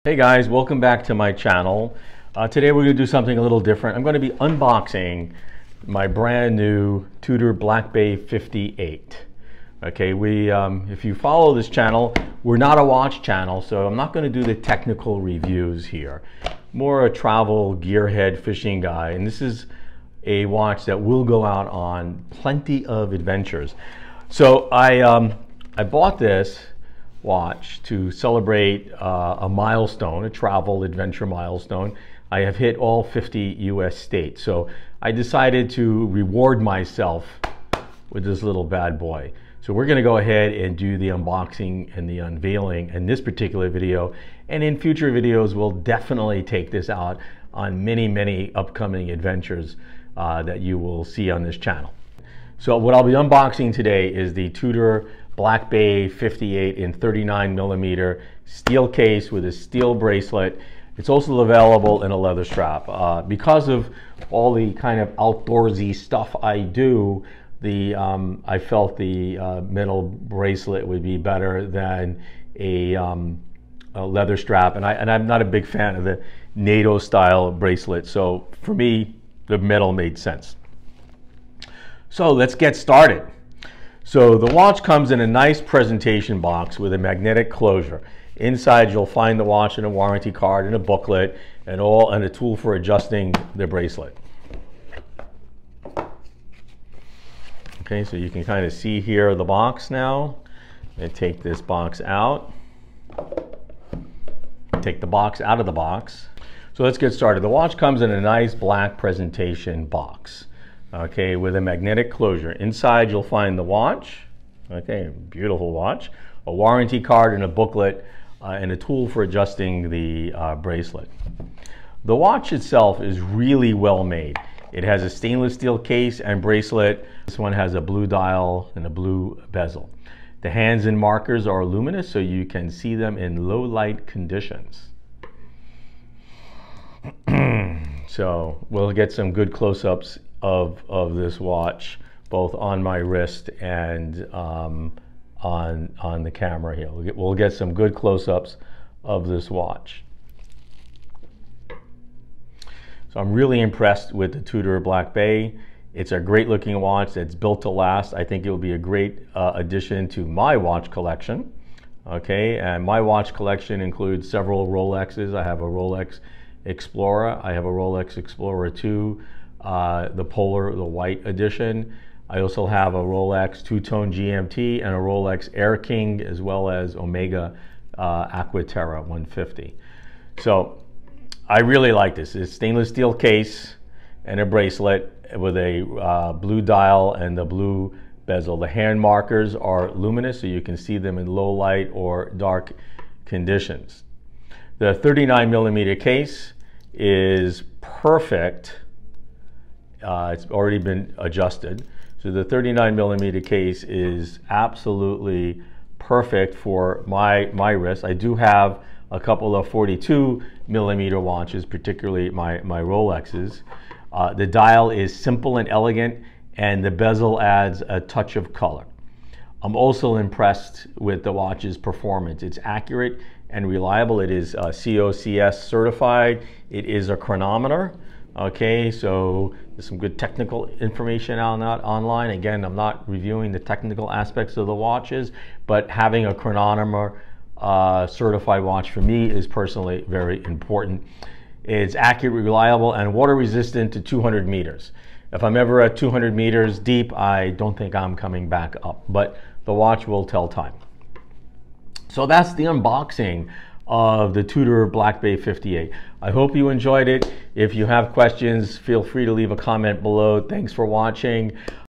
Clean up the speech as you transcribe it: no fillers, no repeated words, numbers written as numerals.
Hey guys, welcome back to my channel. Today we're going to do something a little different. I'm going to be unboxing my brand new Tudor Black Bay 58. Okay, if you follow this channel, we're not a watch channel, so I'm not going to do the technical reviews here. More a travel gearhead fishing guy, and this is a watch that will go out on plenty of adventures. So I bought this watch to celebrate a milestone, a travel adventure milestone. I have hit all 50 US states, so I decided to reward myself with this little bad boy. So we're going to go ahead and do the unboxing and the unveiling in this particular video, and in future videos we'll definitely take this out on many upcoming adventures that you will see on this channel. So what I'll be unboxing today is the Tudor Black Bay 58 in 39mm steel case with a steel bracelet. It's also available in a leather strap. Because of all the kind of outdoorsy stuff I do, I felt the metal bracelet would be better than a leather strap, and I'm not a big fan of the NATO style bracelet, so for me the metal made sense. So let's get started. So the watch comes in a nice presentation box with a magnetic closure. Inside you'll find the watch and a warranty card and a booklet and a tool for adjusting the bracelet. Okay, so you can kind of see here the box now. And take this box out. Take the box out of the box. So let's get started. The watch comes in a nice black presentation box. Okay, with a magnetic closure. Inside you'll find the watch, okay, beautiful watch, a warranty card and a booklet, and a tool for adjusting the bracelet. The watch itself is really well made. It has a stainless steel case and bracelet. This one has a blue dial and a blue bezel. The hands and markers are luminous, so you can see them in low light conditions. So we'll get some good close-ups of this watch, both on my wrist and on the camera here. We'll get some good close-ups of this watch. So I'm really impressed with the Tudor Black Bay. It's a great looking watch that's built to last. I think it will be a great addition to my watch collection. Okay, and my watch collection includes several Rolexes. I have a Rolex Explorer. I have a Rolex Explorer 2. The Polar, the white edition. I also have a Rolex two-tone GMT and a Rolex Air King, as well as Omega Aquaterra 150. So I really like this. It's stainless steel case and a bracelet with a blue dial and the blue bezel. The hand markers are luminous, so you can see them in low light or dark conditions. The 39mm case is perfect. It's already been adjusted. So the 39mm case is absolutely perfect for my wrist. I do have a couple of 42mm watches, particularly my Rolexes. The dial is simple and elegant, and the bezel adds a touch of color. I'm also impressed with the watch's performance. It's accurate and reliable. It is COSC certified. It is a chronometer. Okay, so there's some good technical information on that online. Again, I'm not reviewing the technical aspects of the watches, but having a chronometer certified watch for me is personally very important. It's accurate, reliable, and water resistant to 200 meters. If I'm ever at 200 meters deep, I don't think I'm coming back up, but the watch will tell time. So that's the unboxing of the Tudor Black Bay 58. I hope you enjoyed it. If you have questions, feel free to leave a comment below. Thanks for watching.